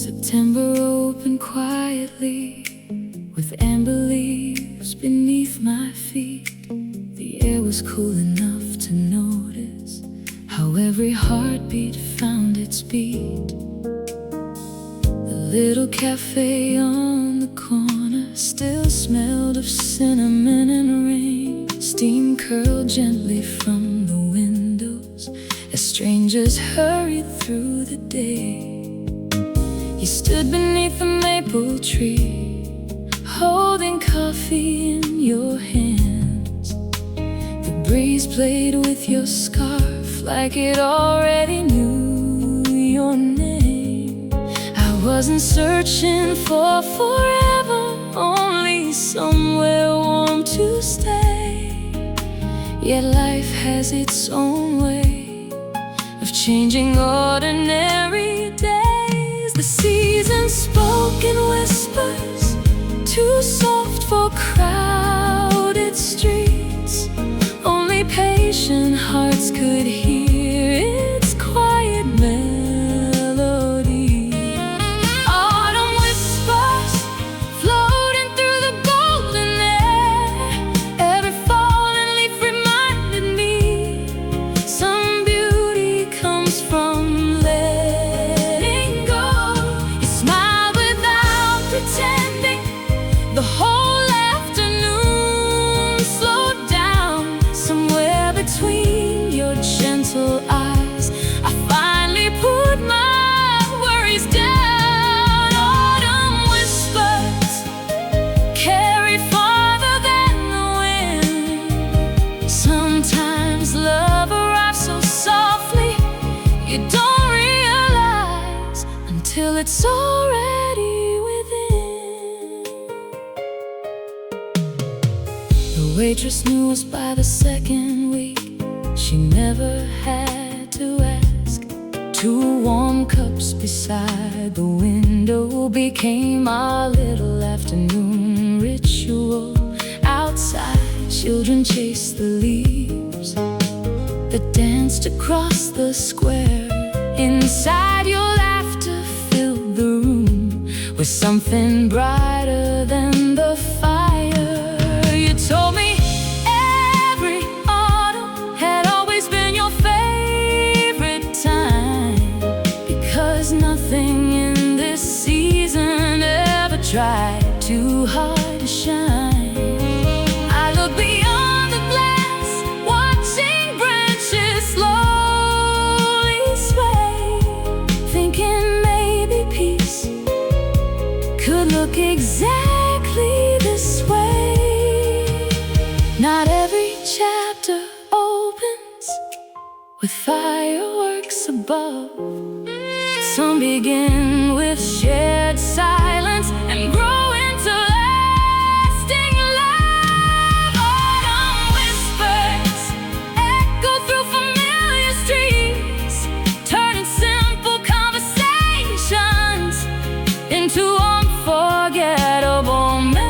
September opened quietly, with amber leaves beneath my feet. The air was cool enough to notice how every heartbeat found its beat. The little cafe on the corner still smelled of cinnamon and rain. Steam curled gently from the windows as strangers hurried through the day. You stood beneath the maple tree, holding coffee in your hands. The breeze played with your scarf like it already knew your name. I wasn't searching for forever, only somewhere warm to stay. Yet life has its own way of changing ordinary days. The seasons spoke in whispers, too soft for crowded streets. Only patient hearts could hear its quiet melody. Autumn whispers floating through the golden air. Every fallen leaf reminded me some beauty comes from letting go. You smiled without pretending. The whole afternoon slowed down. Somewhere between your gentle eyes, I finally put my worries down. Autumn whispers carry farther than the wind. Sometimes love arrives so softly you don't realize until it's already within. The waitress knew us by the second week. She never had to ask. 2 warm cups beside the window became our little afternoon ritual. Outside, children chased the leaves that danced across the square. Inside, your laughter filled the room with something brighter than the fire. You told me every autumn had always been your favorite time, because nothing in this season ever tried too hard to shine. I look beyond the glass, watching branches slowly sway, thinking maybe peace could look exactly this way. Not every chapter opens with fireworks above. Some begin with shared silence and grow into lasting love. Autumn whispers echo through familiar streets, turning simple conversations into unforgettable memories.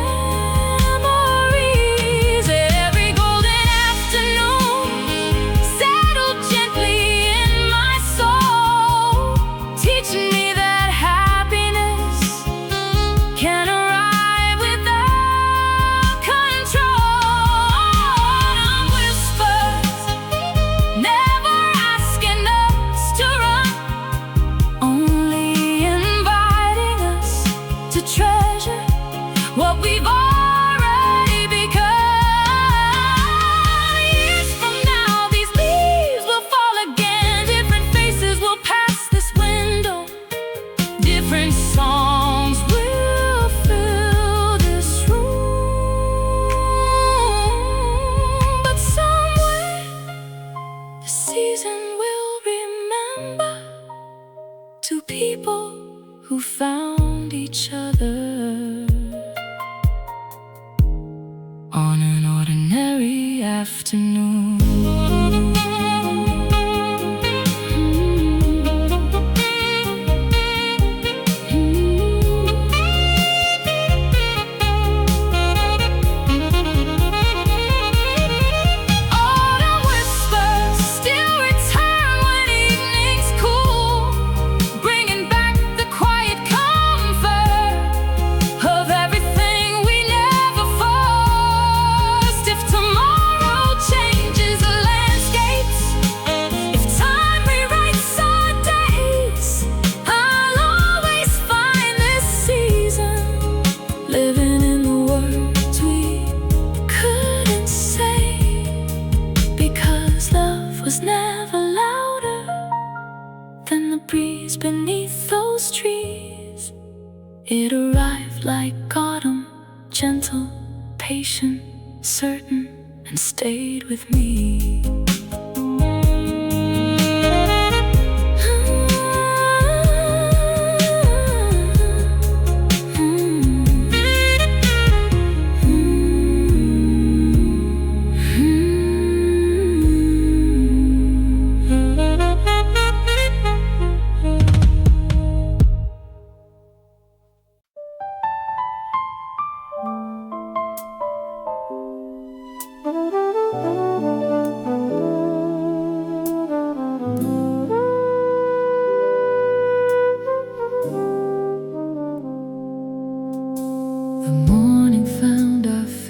Every golden afternoon settled gently in my soul, teaching me that happiness can arrive without control. Autumn whispers never asking us to run, only inviting us to treasure what we've already become. Years from now, these leaves will fall again. Different faces will pass this window. Different songs will fill this room. But somewhere, the season will remember 2 people who found each other on an ordinary afternoon. Autumn whispers still return when evenings cool, bringing back the quiet calm. Christmas trees. It arrived like autumn, gentle, patient, certain, and stayed with me.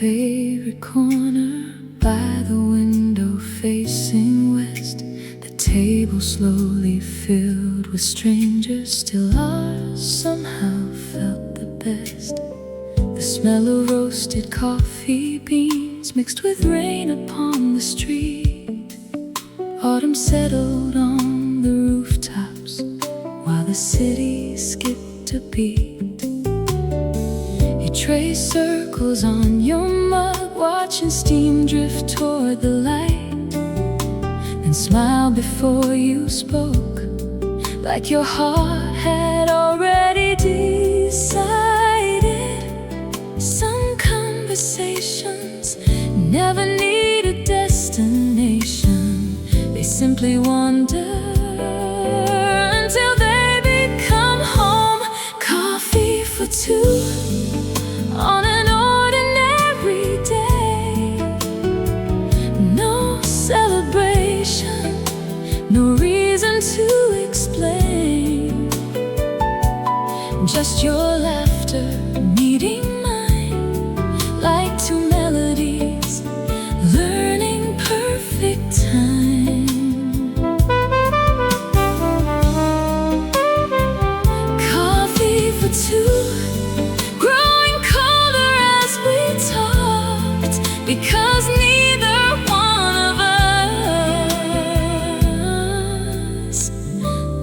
Favorite corner by the window facing west. The table slowly filled with strangers, still ours somehow felt the best. The smell of roasted coffee beans mixed with rain upon the street. Autumn settled on the rooftops while the city skipped a beat. Trace circles on your mug, watching steam drift toward the light. Then smile before you spoke, like your heart had already decided. Some conversations never need a destination. They simply wander until they become home. Coffee for two on an ordinary day. No celebration, no reason to explain. Just your laughter meeting mine, like two melodies learning perfect time. Coffee for two, because neither one of us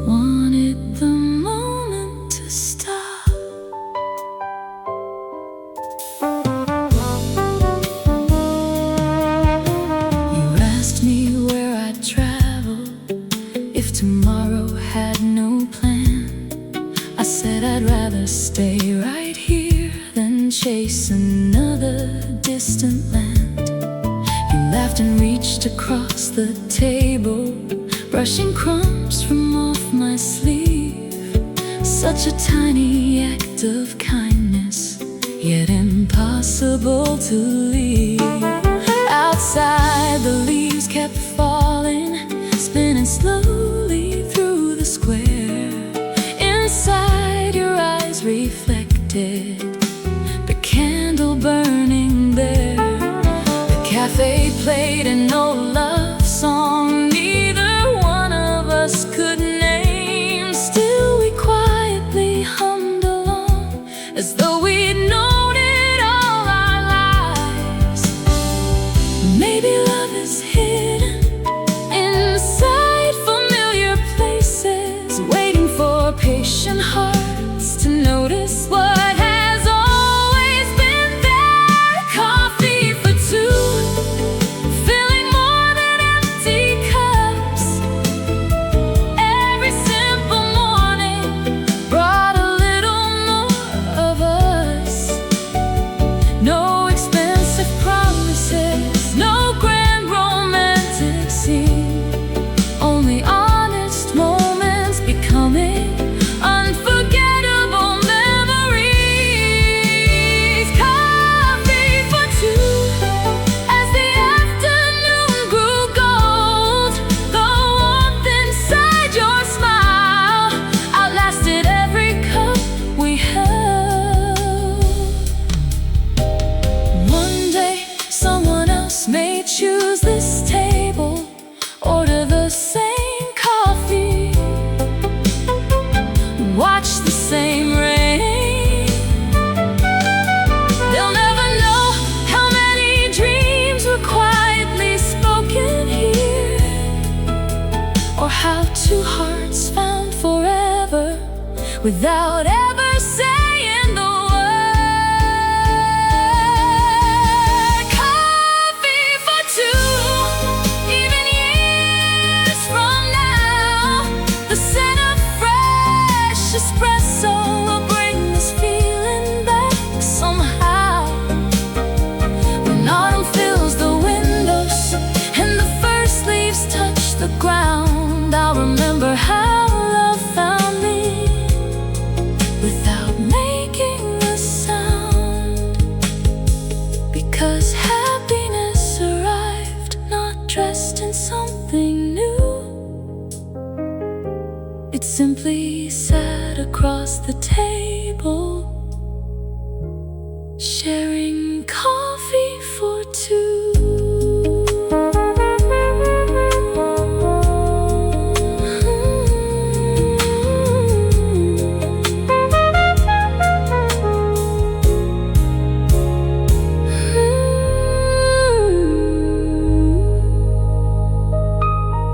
wanted the moment to stop. You asked me where I'd travel if tomorrow had no plan. I said I'd rather stay right here than chase another distant land. Laughed and reached across the table, brushing crumbs from off my sleeve. Such a tiny act of kindness, yet impossible to leave. Outside the leaves kept falling, spinning slowly through the square. Inside your eyes reflected the candle burning there. Cafe played an old love song neither one of us could name. Still we quietly hummed along as though we'd known it all our lives. Maybe love is hidden inside familiar places, waiting for patient hearts to notice what has always been there. Coffee for two, without ever saying the word. Coffee for two, even years from now. The scent of fresh espresso will bring this feeling back somehow. When autumn fills the windows and the first leaves touch the ground, I'll remember how love found me without making a sound. Because happiness arrived not dressed in something new. It simply sat across the table, sharing coffee for two.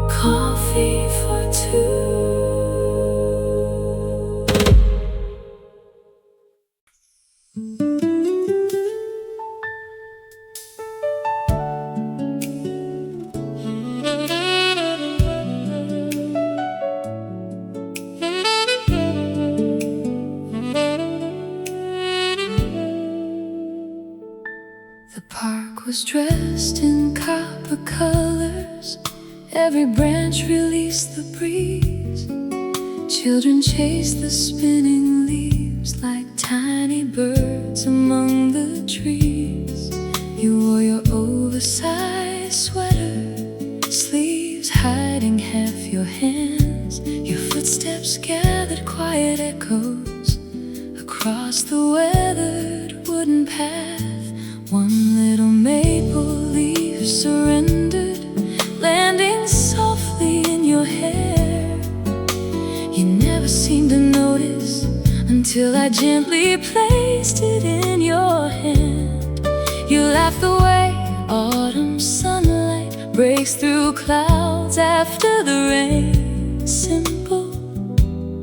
Coffee for two. The park was dressed in copper colors. Every branch released the breeze. Children chased the spinning leaves like tiny birds among the trees. You wore your oversized sweater, sleeves hiding half your hands. Your footsteps gathered quiet echoes across the weathered wooden path. One little maple leaf surrendered, landing softly in your hair. You never seemed to notice until I gently placed it in your hand. You laughed the way autumn sunlight breaks through clouds after the rain. Simple,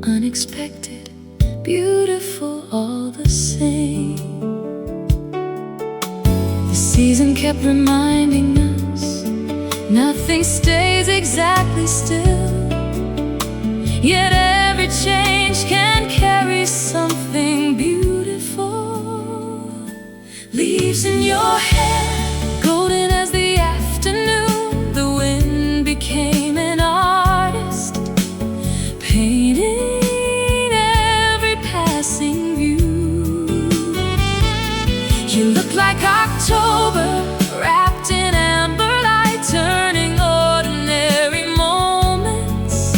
unexpected, beautiful all the same. The season kept reminding us nothing stays exactly still. Yet every change can carry something beautiful. Leaves in your hair, golden as the afternoon. The wind became an artist, painting every passing view. You look like October, wrapped in amber light, turning ordinary moments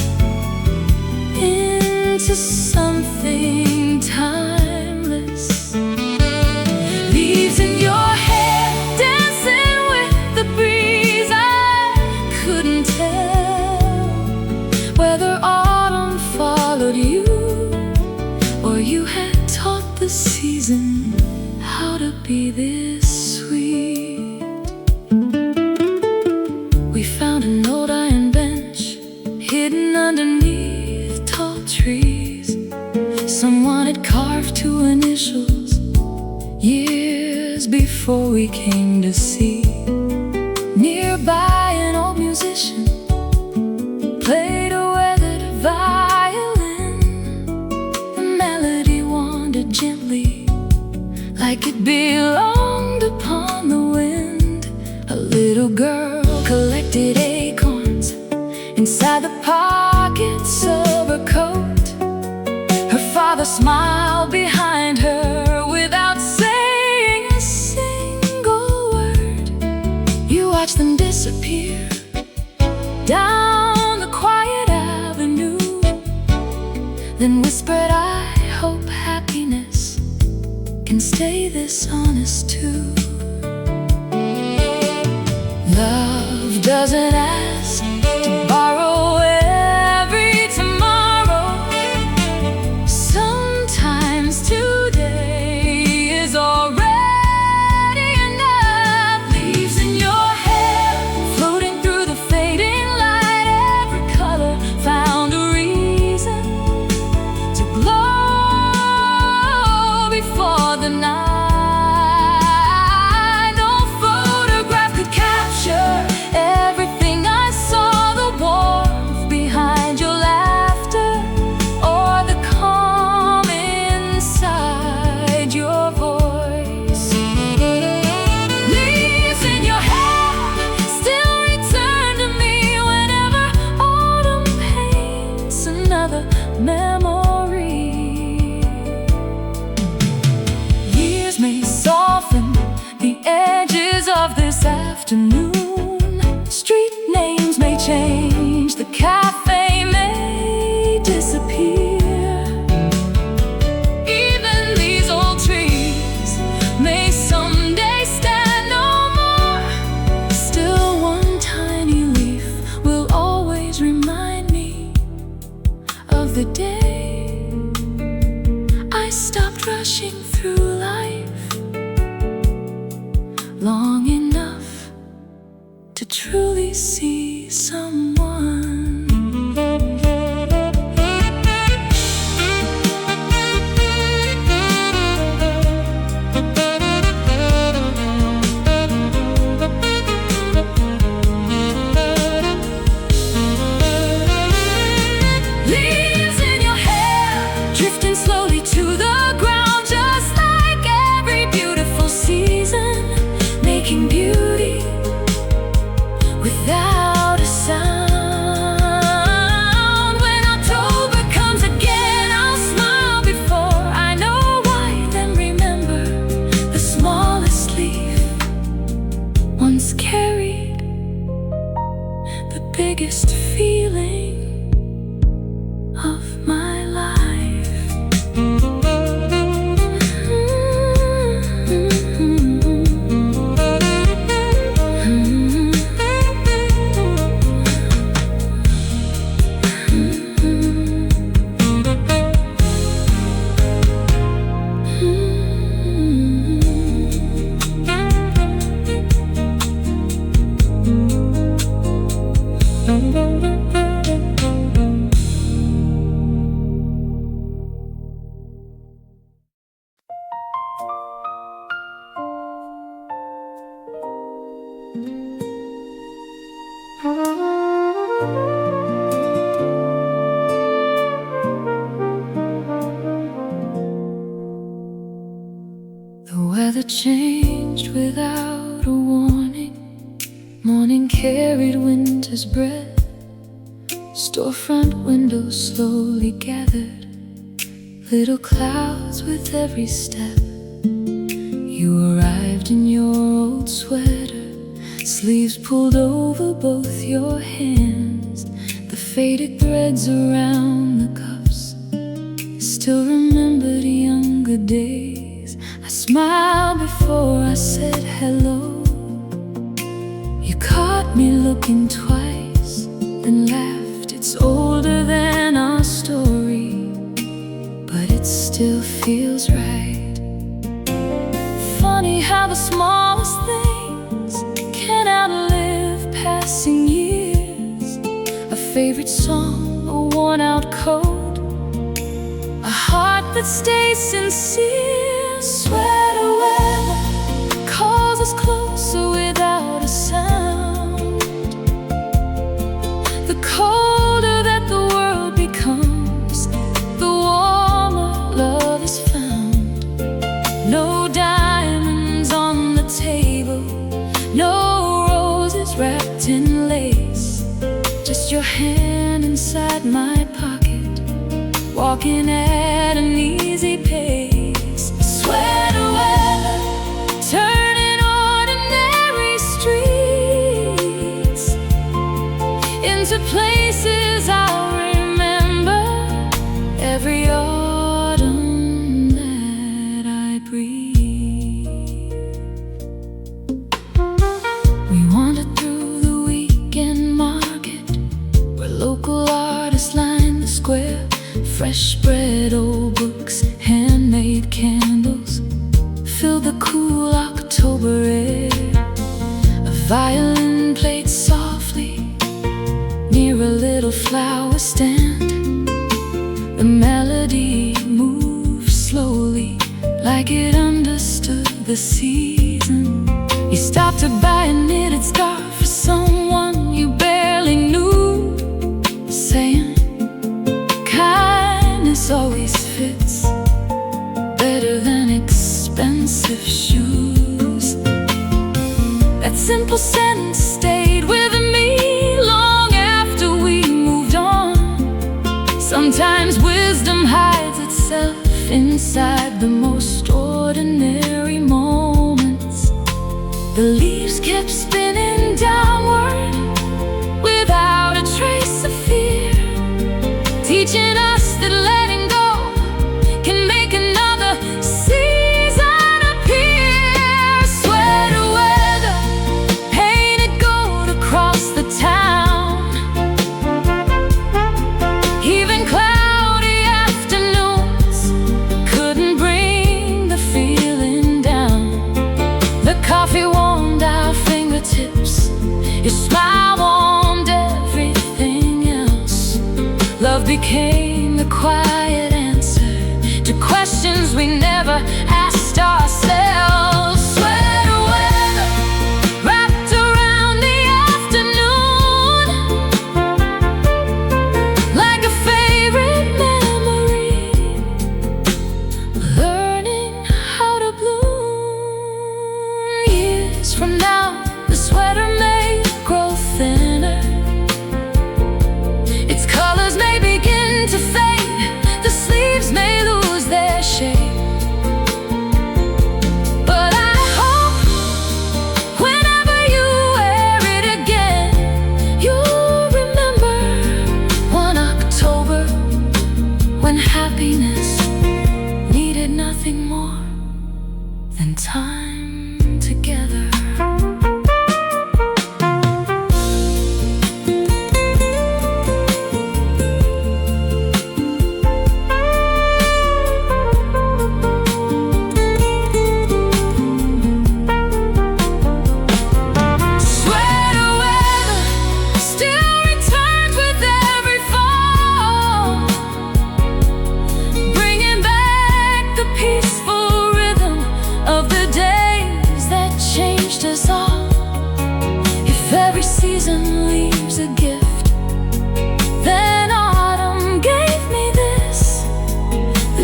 into something timeless. Leaves in your hair, dancing with the breeze. I couldn't tell whether autumn followed you or you had taught the season how to be this sweet. We found an old iron bench hidden underneath tall trees. Someone had carved two initials years before we came to see. Nearby an old musician played a weathered violin. The melody wandered gently like it belonged upon the wind. A little girl collected acorns inside the pockets of her coat. Her father smiled behind her without saying a single word. You watched them disappear down the quiet avenue, then whispered, I hope happiness can stay this honest too. Love doesn't ask to borrow every tomorrow. Sometimes today is already enough. Leaves in your hair, floating through the fading light. Every color found a reason to glow. rushing through life long enough to truly see someone. Leaves in your hair, drifting slowly to the ground, just like every beautiful season, making beauty without a sound. When October comes again, I'll smile before I know why, then remember the smallest leaf once carried the biggest feeling of my life. The weather changed without a warning. Morning carried winter's breath. Storefront windows slowly gathered little clouds with every step. You arrived in your old sweater, sleeves pulled over both your hands, the faded threads around the cuffs. Still remembered younger days. I smiled before I said hello. You caught me looking twice, then laughed. It's older than our story, but it still feels right. Funny how the smallest things can outlive passing years. A favorite song, a worn-out coat, a heart that stays sincere. Sweater weather calls us closer without a sound. The colder that the world becomes, the warmer love is found. No diamonds on the table, no roses wrapped in lace, just your hand inside my pocket, walking at an easy pace. Sweater weather, turning ordinary streets into places I'll remember every autumn that I breathe. We wandered through the weekend market, where local artists lined the square. Fresh bread, old books, handmade candles filled the cool October air. A violin played softly near a little flower stand. The melody moved slowly, like it understood the season. You stopped to buy a knitted scarf for someone you barely knew, saying, kindness always fits better than expensive shoes. That simple sentence stayed with me long after we moved on. Sometimes wisdom hides itself inside the most ordinary moments. The leaves kept spinning downward without a trace of fear, teaching us that letting go can make another season appear. Sweater weather, painted gold across the town. Even cloudy afternoons couldn't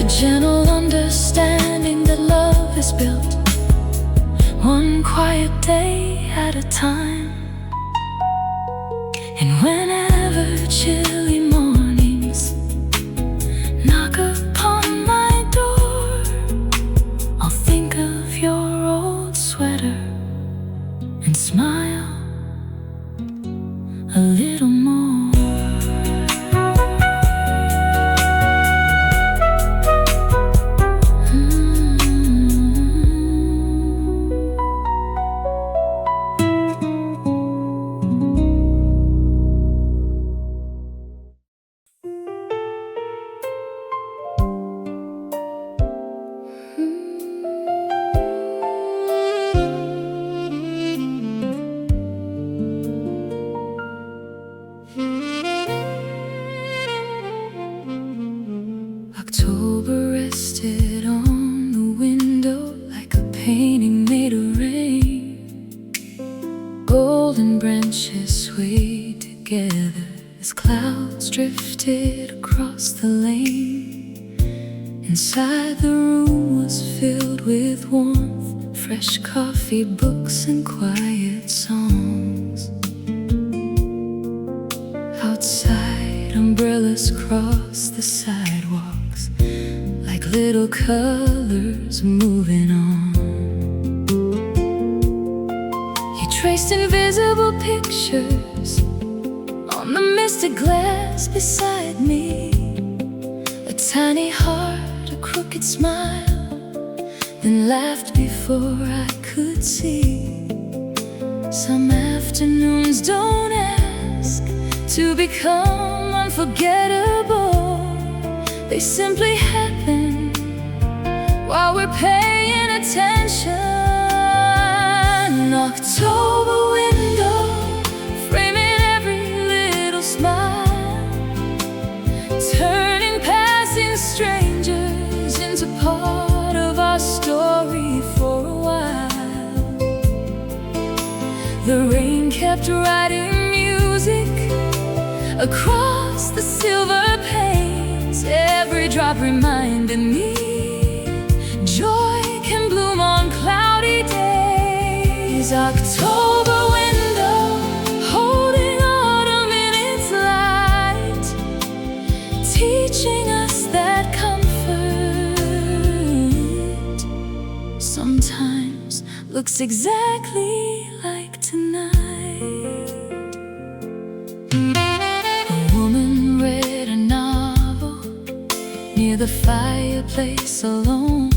The gentle understanding that love is built one quiet day at a time. And whenever chilly mornings knock upon my door, I'll think of your old sweater and smile a little more. October rested on the window like a painting made of rain. Golden branches swayed together as clouds drifted across the lane. Inside the room was filled with warmth, fresh coffee, books, and quiet songs. Outside, umbrellas crossed the sidewalks like little colors moving on. You traced invisible pictures on the misty glass beside me. A tiny heart, a crooked smile, then laughed before I could see. Some afternoons don't ask to become unforgettable. They simply happen while we're paying attention. October window, framing every little smile, turning passing strangers into part of our story for a while. The rain kept writing music across the silver panes. Every drop reminded me joy can bloom on cloudy days. October window, holding autumn in its light, teaching us that comfort sometimes looks exactly like tonight. A woman read a novel near the fireplace alone.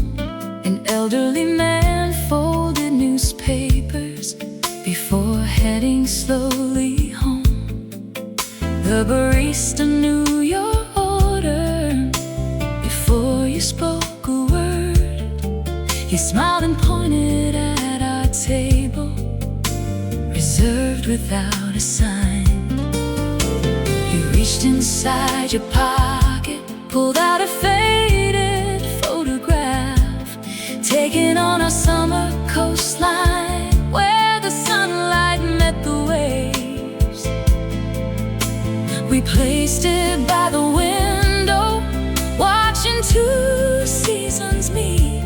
An elderly man folded newspapers before heading slowly home. The barista knew your order before you spoke a word. He smiled and pointed at our table, reserved without a sign. He reached inside your pocket, pulled out a faded photograph taken on our summer coastline, where the sunlight met the waves. We placed it by the window, watching two seasons meet.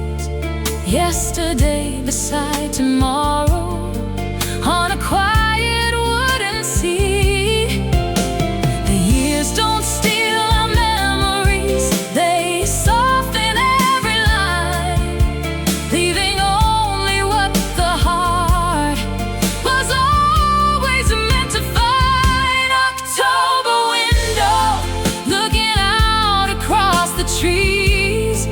Yesterday beside tomorrow, on a quiet wooden seat. The years don't steal our memories, they soften every line, leaving only what the heart was always meant to find. October window, looking out across the trees.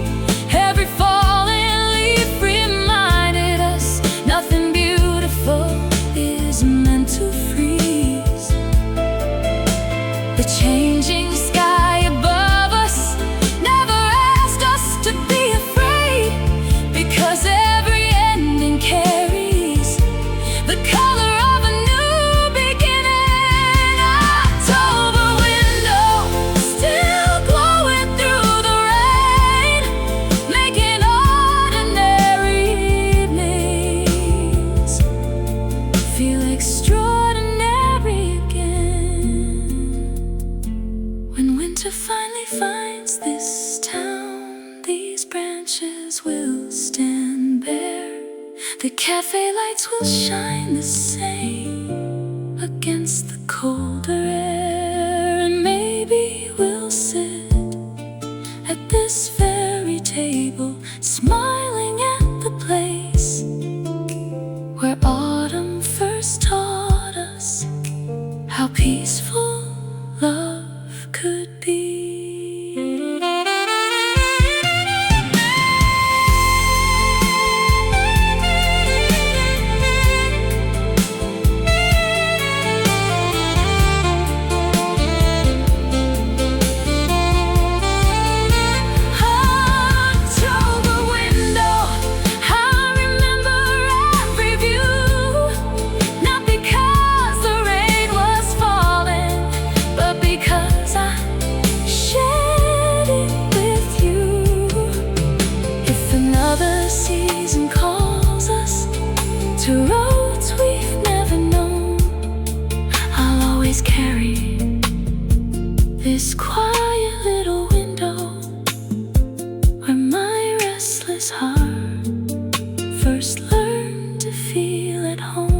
Every falling leaf reminded us nothing beautiful branches will stand bare. The cafe lights will shine the same against the colder air. And maybe we'll sit at this very table, smiling at the place where autumn first taught us how peaceful love could be. To roads we've never known, I'll always carry this quiet little window where my restless heart first learned to feel at home.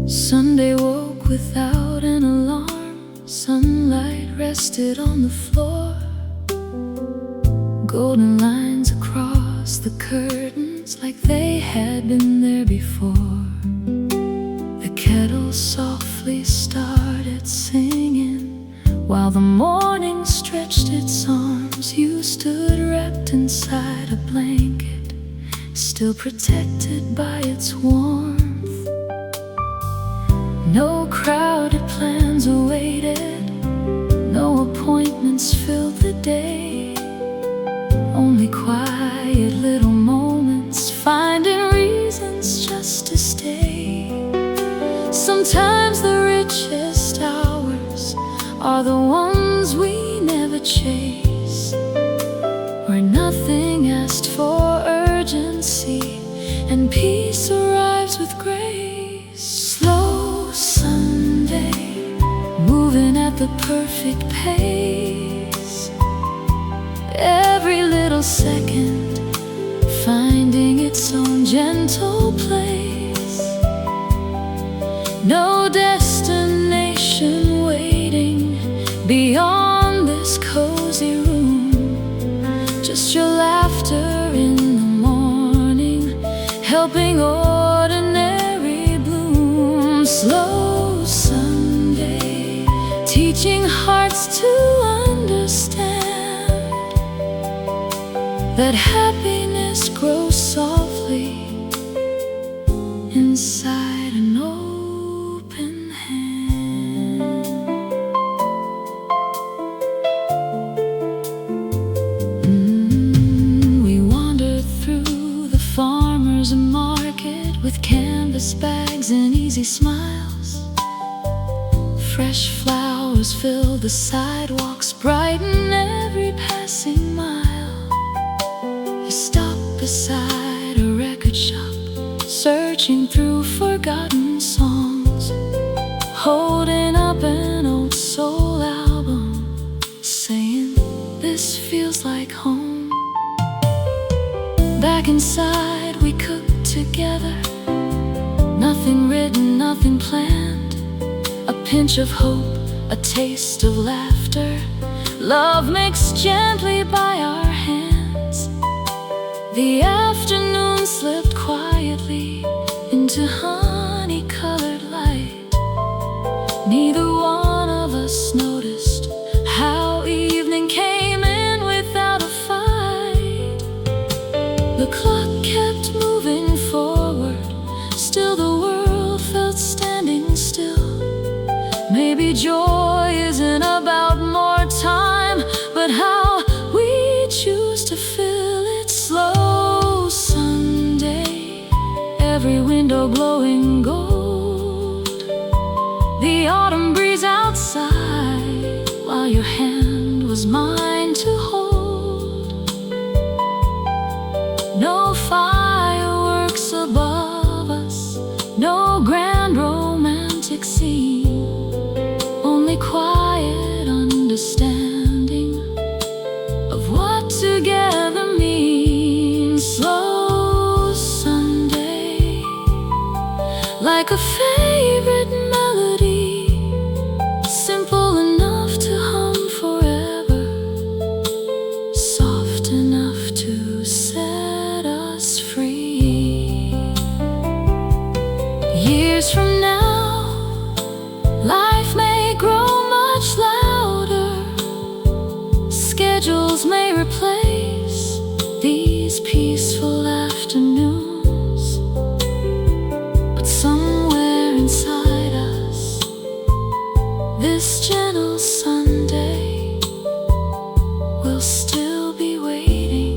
Sunday woke without an alarm. Sunlight rested on the floor. Golden lines across the curtains like they had been there before. The kettle softly started singing while the morning stretched its arms. You stood wrapped inside a blanket, still protected by its warmth. No crowded plans awaited, no appointments filled the day. Only quiet little moments, finding reasons just to stay. Sometimes the richest hours are the ones we never chase, where nothing asked for urgency and peace arrives with grace. Moving at the perfect pace, every little second finding its own gentle place. No destination waiting beyond this cozy room, just your laughter in the morning, helping ordinary bloom. Slow Sunday, teaching hearts to understand that happiness grows softly inside an open hand. We wandered through the farmer's market with canvas bags and easy smiles. Fresh flowers fill the sidewalks, brighten every passing mile. You stop beside a record shop, searching through forgotten songs, holding up an old soul album, saying, "This feels like home." Back inside we cooked together, nothing written, nothing planned. A pinch of hope, a taste of laughter, love mixed gently by our hands. The afternoon slipped quietly into honey-colored light. Neither one of us knows while your hand was mine to hold. No fireworks above us, no grand romantic scene, only quiet understanding of what together means. Slow Sunday, like a favorite melody, simple enough to hum forever, soft enough to set us free. Years from now, life may grow much louder, schedules may replace these peaceful afternoons, but somewhere inside us, this gentle Sunday will still be waiting,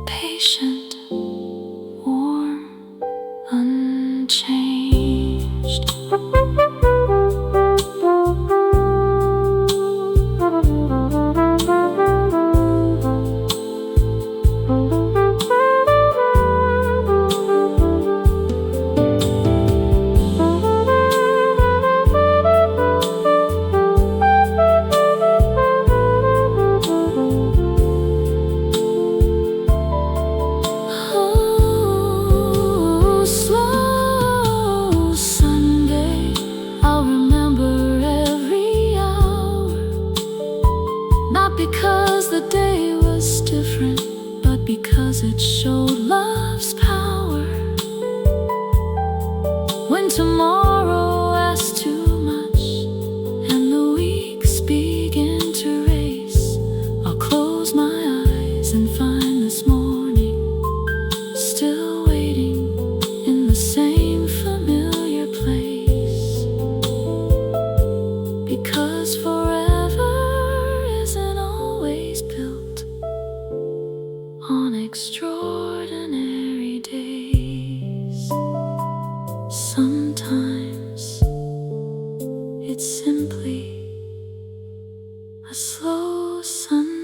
patient, warm, unchanged. Slow Sunday, I'll remember every hour, not because the day was different, but because it showed love's power. When tomorrow asks too much and the weeks begin to race, I'll close my eyes and find this morning still waiting in the same familiar place. Because forever isn't always built on extraordinary days. Sometimes it's simply a slow Sunday.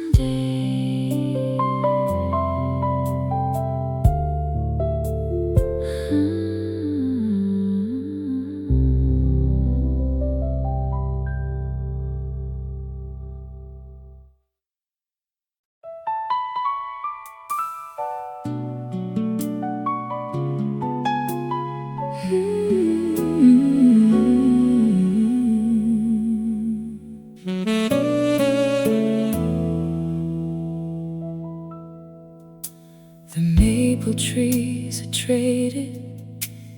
The maple trees had traded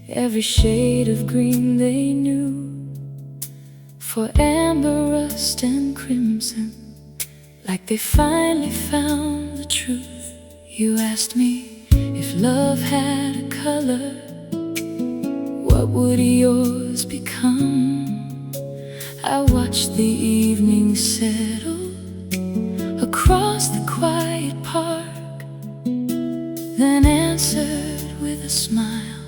every shade of green they knew for amber, rust, and crimson, like they finally found the truth. You asked me if love had a color, what would yours become? I watched the evening settle across the quiet park, then answered with a smile,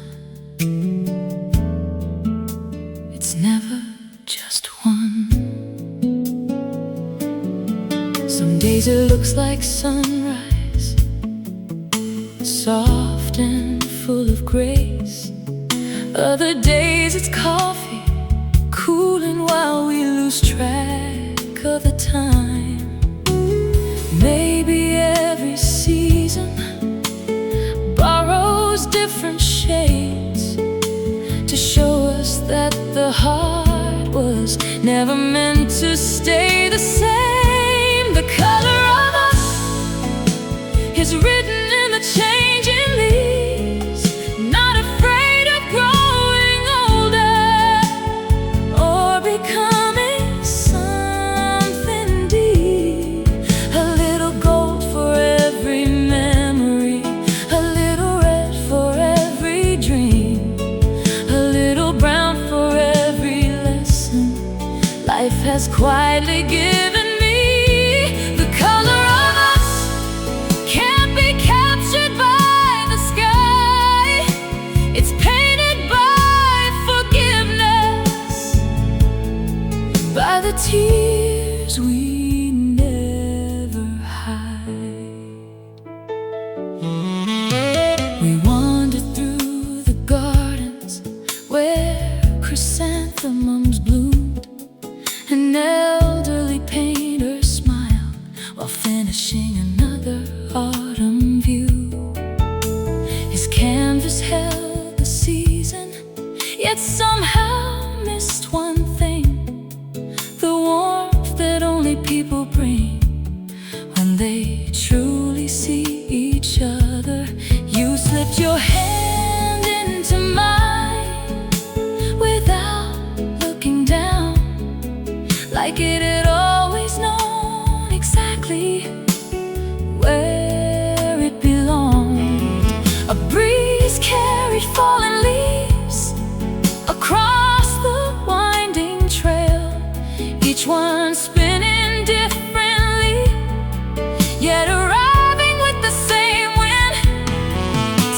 it's never just one. Some days it looks like sunrise, soft and full of grace. Other days it's coffee, cooling while we lose track of the time. Maybe every season borrows different shades to show us that the heart was never meant to stay the same. The color of us is written in the changing leaves, not afraid of growing older or becoming something deep. A little gold for every memory, a little red for every dream, a little brown for every lesson life has quietly given me. The color of us can't be captured by the sky, it's painted by forgiveness, by the the tears we never hide. We wandered through the gardens where chrysanthemums bloomed. An elderly painter smiled while finishing another autumn view. His canvas held the season, yet somehow missed one thing: the warmth that only people bring when they truly see each other. You slipped your hand into mine without looking down, like it had always known exactly where it belonged. A breeze carried fallen leaves across the winding trail, each one spinning differently, yet arriving with the same wind.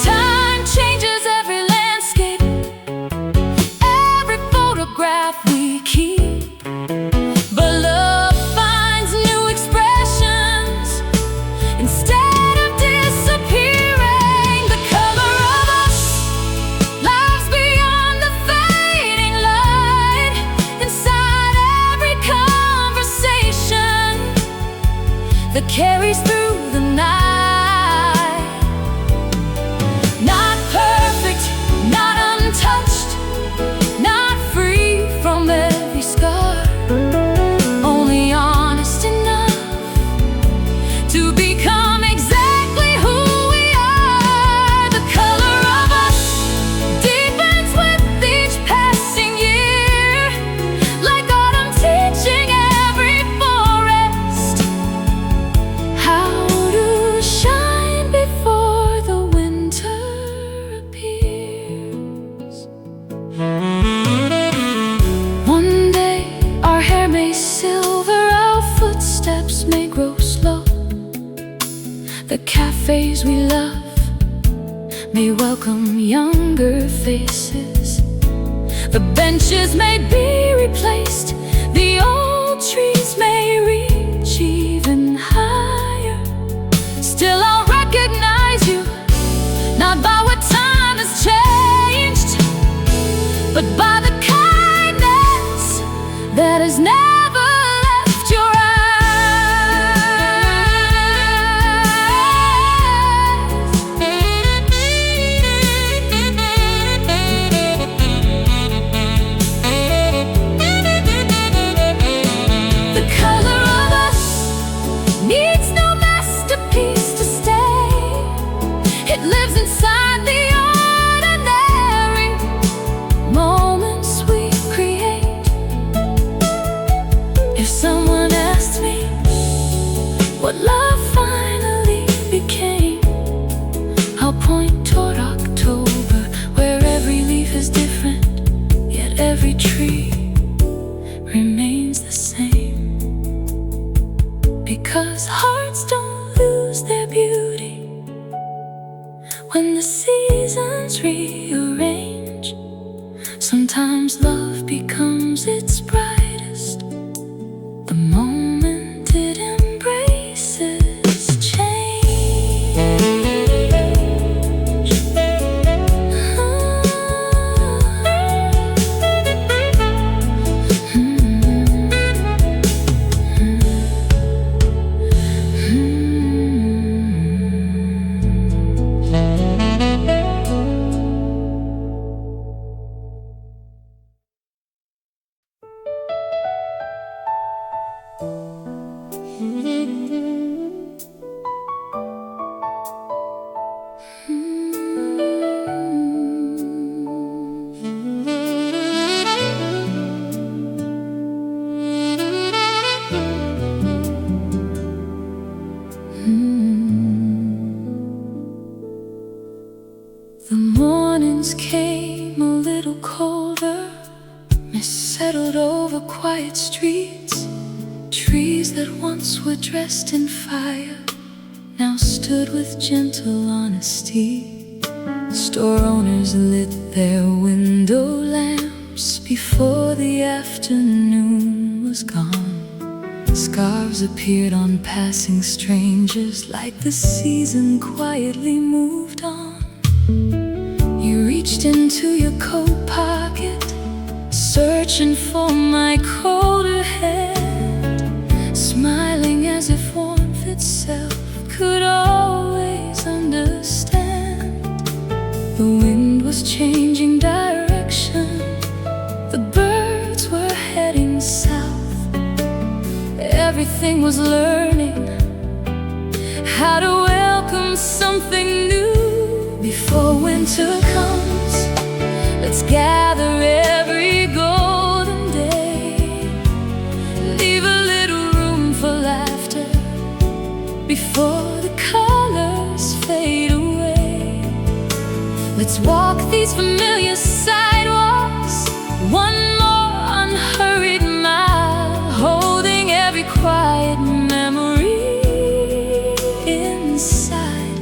Time changes every landscape, every photograph we keep, but love finds new expressions instead of disappearing. The color of us lives beyond the fading light, inside every conversation that carries through the night. Not perfect, not untouched, not free from every scar, only honest enough to become exactly who we are. The color of us deepens with each passing year, like autumn teaching every forest how to shine before the winter appears. One day our hair may silver, our footsteps may grow slow. The cafés we love may welcome younger faces. The benches may be replaced, the old trees may reach even higher. Still I'll recognize you, not by what time has changed, but by the kindness that has never left your eyes. The color of us needs no masterpiece to stay. It lives inside the ordinary moments we create. If someone asked me what love finally became, I'll point toward October, where every leaf is different, yet every tree remains the same. Because hearts don't lose their beauty when the seasons rearrange. Sometimes love becomes its brightest the moment it embraces change. The mornings came a little colder, mist settled over quiet streets. Trees that once were dressed in fire now stood with gentle honesty. Store owners lit their window lamps before the afternoon was gone. Scarves appeared on passing strangers, like the season quietly moved on. You reached into your coat pocket, searching for my colder head, smiling as if warmth itself could always understand. The wind was changing direction, the birds were heading south. Everything was learning how to welcome something new. Before winter comes, let's gather every golden day. Leave a little room for laughter before the colors fade away. Let's walk these familiar sidewalks, one more unhurried mile, holding every quiet memory inside.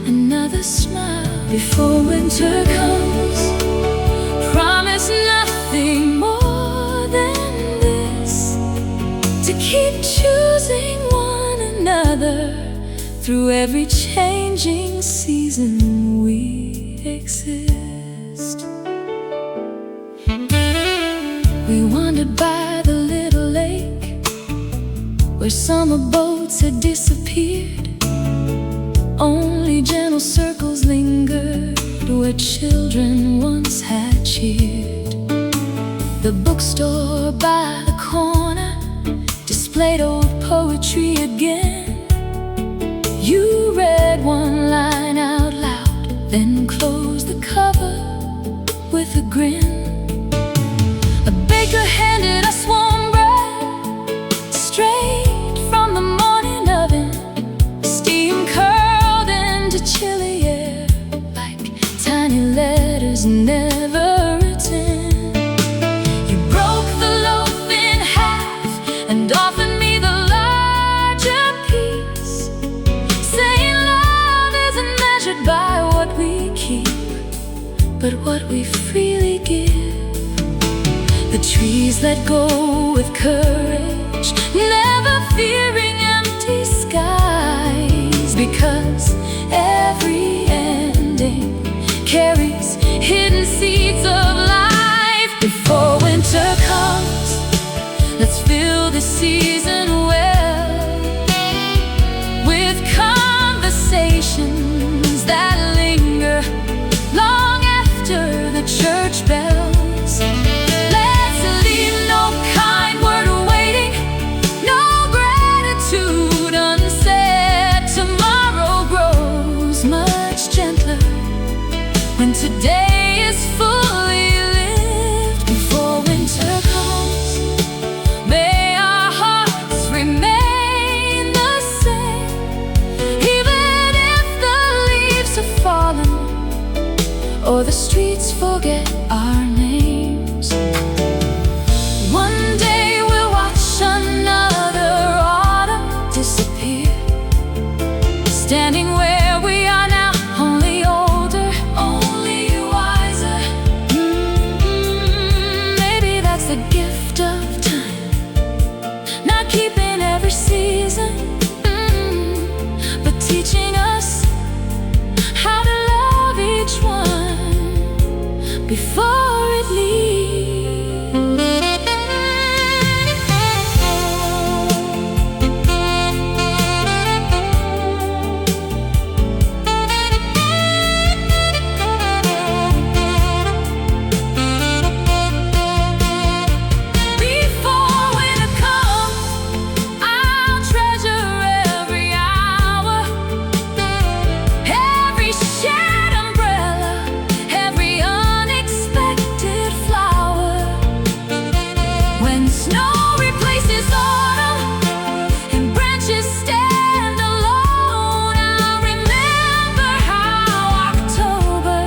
Another smile before winter comes. Promise nothing more than this, to keep choosing one another through every changing season we exist. We wandered by the little lake where summer boats had disappeared. Only gentle circles lingered where children once had cheered. The bookstore by the corner displayed old poetry again. You read one line out loud, then closed the cover with a grin. A baker handed us warm bread, straight from the morning oven. Steam curled into chilly air, like tiny letters never written. You broke the loaf in half and offered me the larger piece, saying love isn't measured by what we keep, but what we freely give. The trees let go with courage, never fearing empty skies, because every ending carries hidden seeds of life. Before winter comes, let's fill the season well with conversations that linger long after the church bells. Let's leave no kind word waiting, no gratitude unsaid. Tomorrow grows much gentler when today is fully lived. Before winter comes, may our hearts remain the same, even if the leaves have fallen or the streets forget our names. One day we'll watch another autumn disappear, standing where we are now, only older, only wiser. Maybe that's the gift of time, not keeping every season, but teaching us how to love each one before it leaves. Before winter comes, I'll treasure every hour, every shared umbrella, every unexpected flower. When snow replaces autumn and branches stand alone, I'll remember how October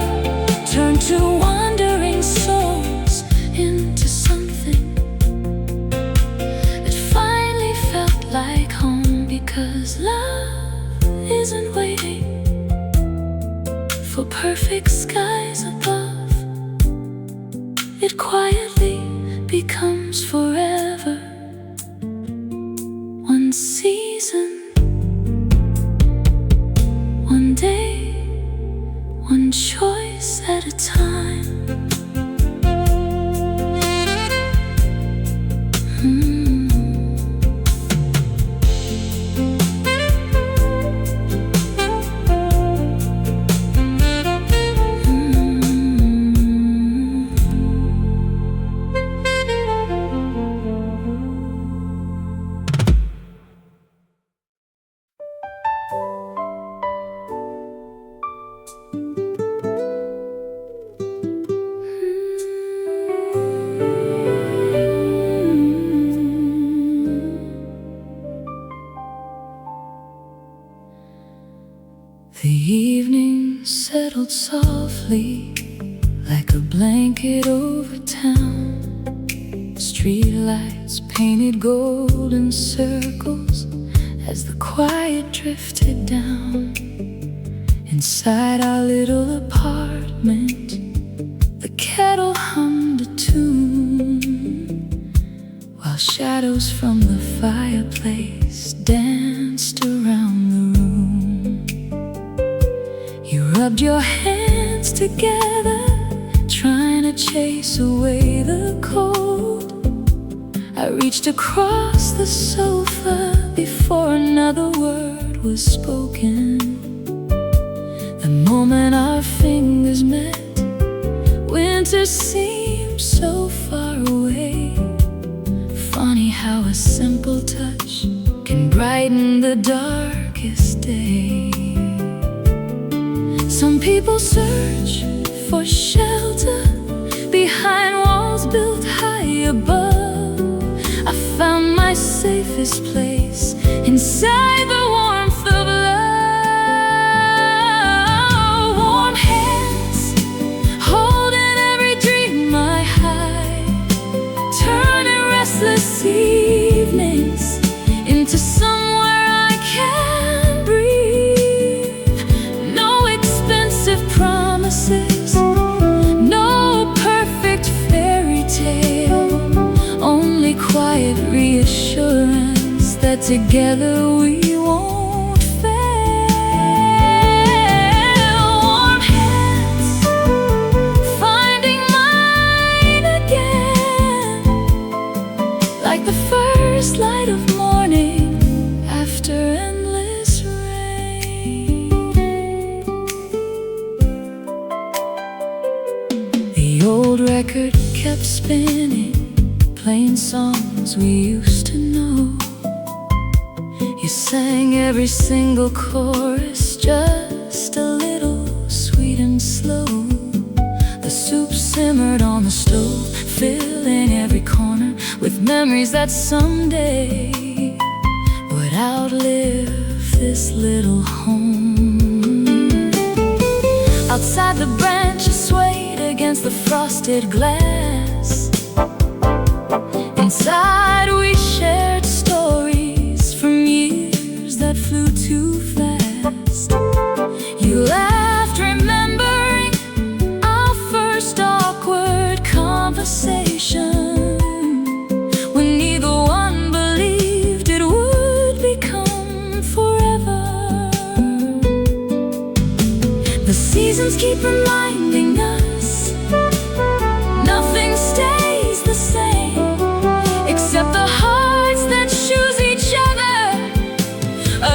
turned two wandering souls into something that finally felt like home. Because love isn't waiting for perfect skies above, it quietly becomes forever time. The evening settled softly like a blanket over town. Streetlights painted golden circles as the quiet drifted down. Inside our little apartment, the kettle hummed a tune, while shadows from the fireplace danced around the room. You rubbed your hands together, trying to chase away the cold. I reached across the sofa before another word was spoken. The moment our fingers met, winter seemed so far away. Funny how a simple touch can brighten the darkest day. Some people search for shelter behind walls built high above. I found my safest place inside the warmth of love. Warm hands holding every dream I hide, turning restless evenings into somewhere I can breathe. No expensive promises, no perfect fairy tale, only quiet reassurance that together we won't fail. Warm hands finding mine again, like the first light of morning after endless rain. The old record kept spinning, playing songs we used to know. You sang every single chorus just a little sweet and slow. The soup simmered on the stove, filling every corner with memories that someday would outlive this little home. Outside, the branches swayed against the frosted glass. Inside, we shared stories from years that flew too fast. You laughed, remembering our first awkward conversation, when neither one believed it would become forever. The seasons keep reminding us nothing stays the same, except the hearts that choose each other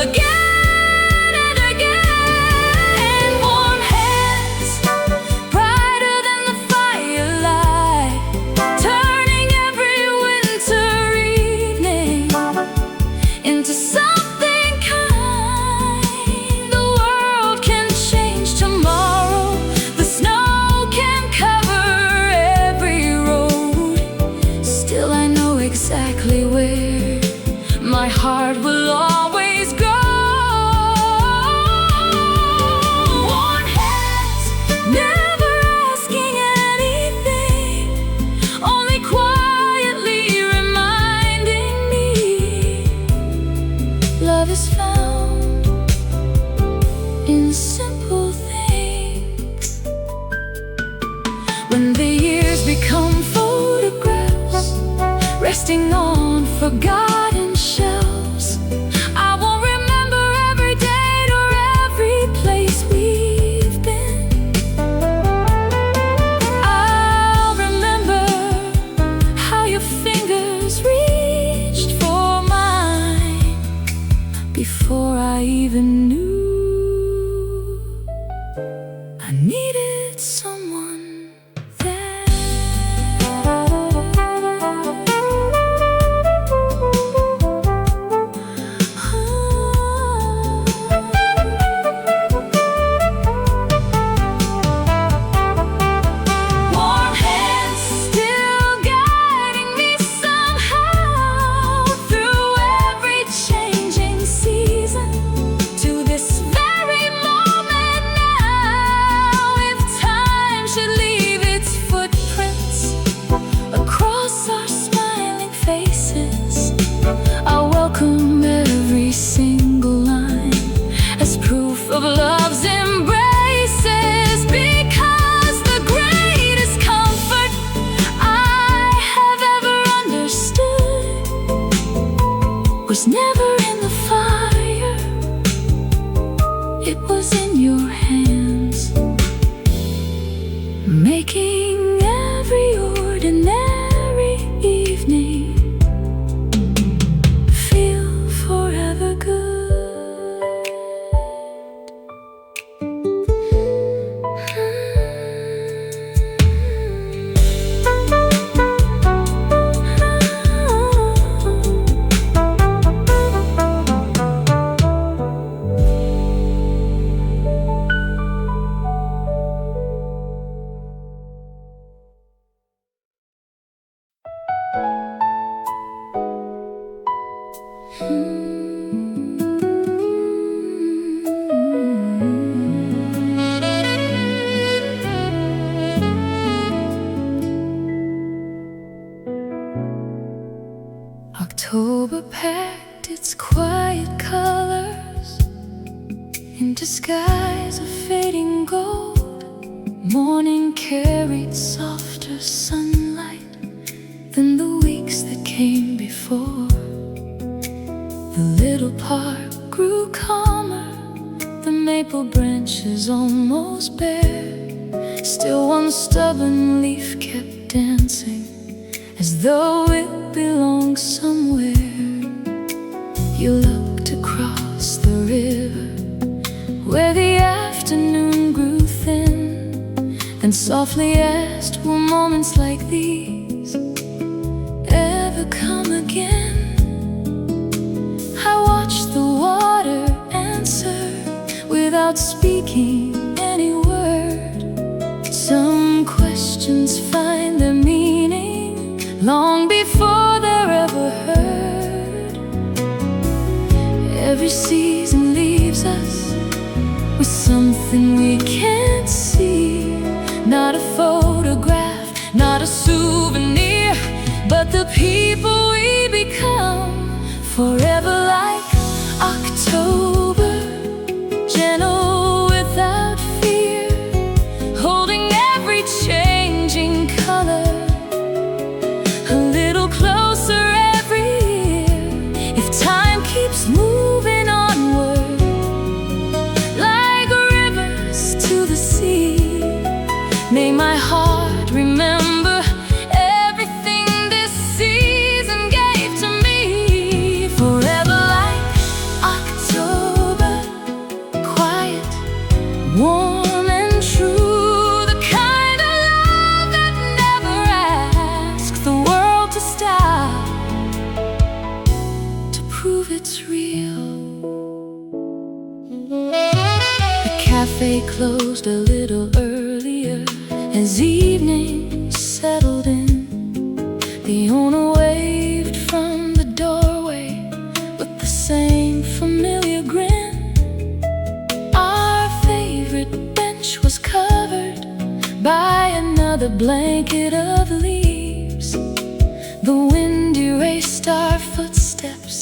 again and again. Warm hands, brighter than the firelight, turning every winter evening into something kind. The world can change tomorrow, the snow I even knew I needed someone there. Warm hands still guiding me somehow through every changing season to this very moment now. If time should leave its footprints across our smiling faces, I'll welcome every single line as proof of love's embraces, because the greatest comfort I have ever understood was never in the fire, it was in your hands, making every ordinary evening feel forever good. October packed its quiet colors into skies of fading gold. Morning carried softer sunlight than the weeks that came before. The little park grew calmer, the maple branches almost bare. Still one stubborn leaf kept dancing as though it belonged somewhere. You looked across the river where the afternoon grew thin, then softly asked, will moments like these ever come again? I watched the water answer without speaking any word. Some questions find their meaning long before they're ever heard. Every season leaves us with something we can't see. Not a photograph, not a souvenir, but the people we become. Forever like October, gentle without fear, holding every changing color a little closer every year. If time keeps moving onward like rivers to the sea, may my heart remember everything this season gave to me. Forever like October, quiet, warm and true, the kind of love that never asks the world to stop to prove it's real. The cafe closed a little earlier as evening settled in. The owner waved from the doorway with the same familiar grin. Our favorite bench was covered by another blanket of leaves. The wind erased our footsteps,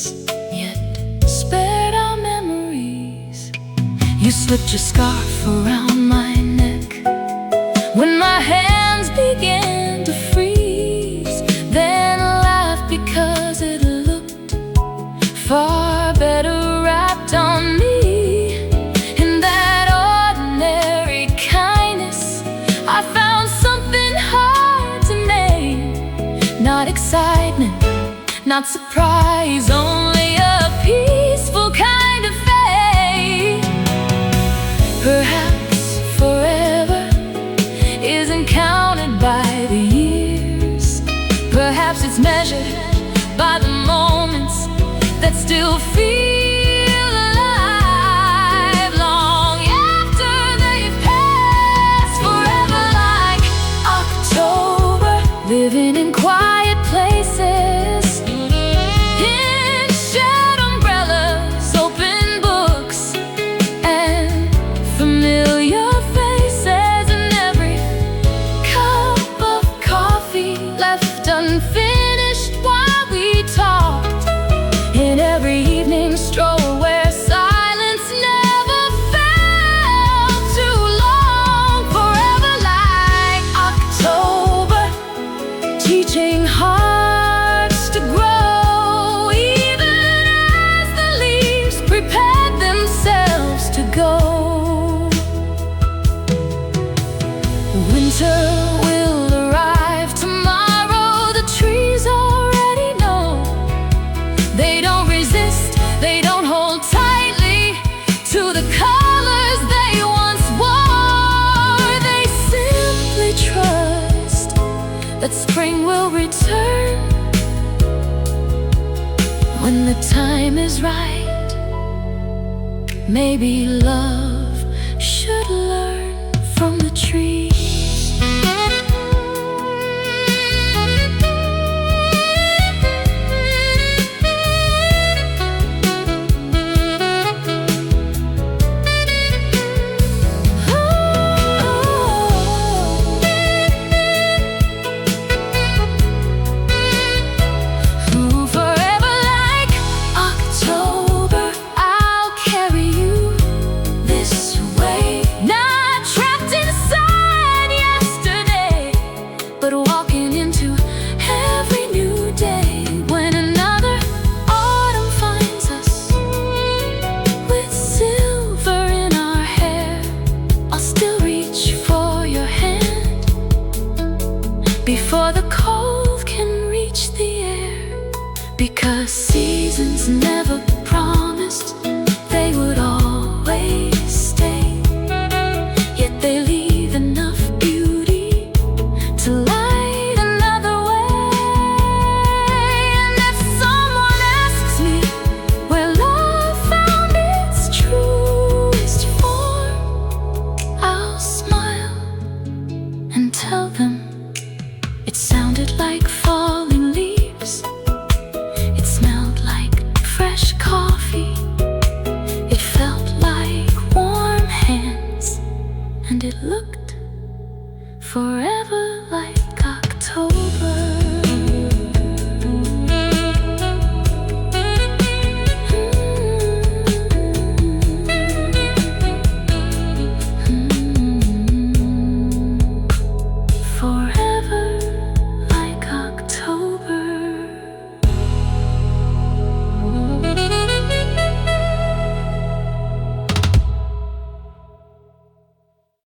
yet spared our memories. You slipped your scarf around my neck when my hands began to freeze, then laughed because it looked far better wrapped on me. In that ordinary kindness, I found something hard to name. Not excitement, not surprise, only a peaceful kind of faith. still feel alive long after they've passed. Forever like October, living in quiet places, in shared umbrellas, open books, and familiar faces, and every cup of coffee left unfinished while we talked, in every evening stroll where silence never felt too long. Forever like October, teaching hearts to grow, even as the leaves prepared themselves to go. Winter will arrive tomorrow, the trees already know. They don't resist, they don't hold tightly to the colors they once wore. They simply trust that spring will return when the time is right. Maybe love should learn from the trees. Forever like October, I'll carry you this way. Not trapped inside yesterday, but walking into every new day. When another autumn finds us with silver in our hair, I'll still reach for your hand before the cold can reach the air. Because seasons never promised